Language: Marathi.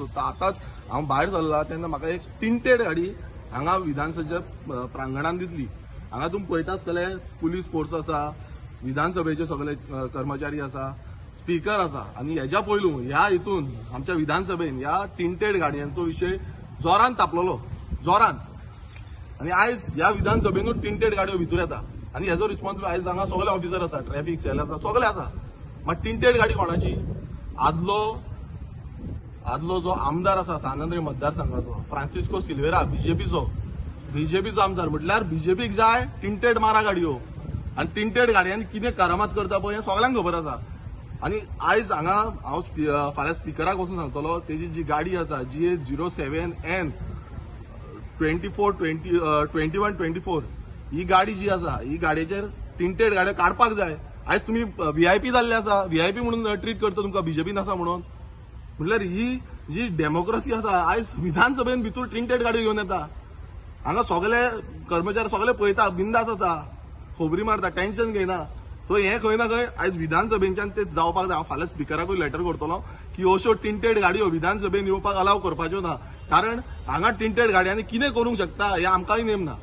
सोदता। आतांच हांव भायर सरला तेन्ना म्हाका एक टिंटेड गाडी हांगा विधानसभेच्या प्रांगणात दिसली। हांगा तुम्ही पळयता आसतले पुलीस फोर्स आसा, विधानसभेचे सगळे कर्मचारी आसा, स्पीकर आसा आनी हेच्या पयलू ह्या हितून आमच्या विधानसभेन ह्या टिंटेड गाडयांचो विशय जोरान तापलोलो जोरान। आनी आयज ह्या विधानसभेनूच टिंटेड गाडयो भितर येता आनी हेजो रिस्पॉन्सिबल आयज हांगा सगळे ऑफिसर आसा, ट्रॅफिक सेल आसा, सगळे आसा। मात टिंटेड गाडी कोणाची? आदलो जो आमदार आसा सांगेंद्रे मतदारसंघाचो फ्रांसिस्को सिल्वेरा बीजेपीचो आमदार म्हटल्यार बीजेपीक जाय टिंटेड मारा गाडयो आनी टिंटेड गाडयांनी कितें करामात करता पळय हें सगळ्यांक खबर आसा। आनी आयज हांगा हांव फाल्यां स्पिकराक वचून सांगतलो तेजी जी गाडी आसा GH07N 2124 ही गाडी जी आसा ही गाडयेचेर टिंटेड गाड्यो काडपाक जाय। आयज तुम्ही VIP जाल्ले आसा, VIP म्हणून ट्रीट करता तुमकां बीजेपीन आसा म्हणून। म्हटल्यार ही जी डेमोक्रेसी आसा आयज विधानसभेन भितर टिंटेड गाडयो घेवन येता। हांगा सगळे कर्मचारी सगळे पळयता, बिंदास आसा, खोबरी मारता, टेन्शन घेयना। सो हें खंय ना खंय आयज विधानसभेच्यान ते जावपाक जाय। हांव फाल्यां स्पिकराकूय लेटर करतलो की अश्यो टिंटेड गाडयो विधानसभेन येवपाक अलाव करपाच्यो ना, कारण हांगा टिंटेड गाडयांनी कितें करूंक शकता हें आमकांय नेम ना।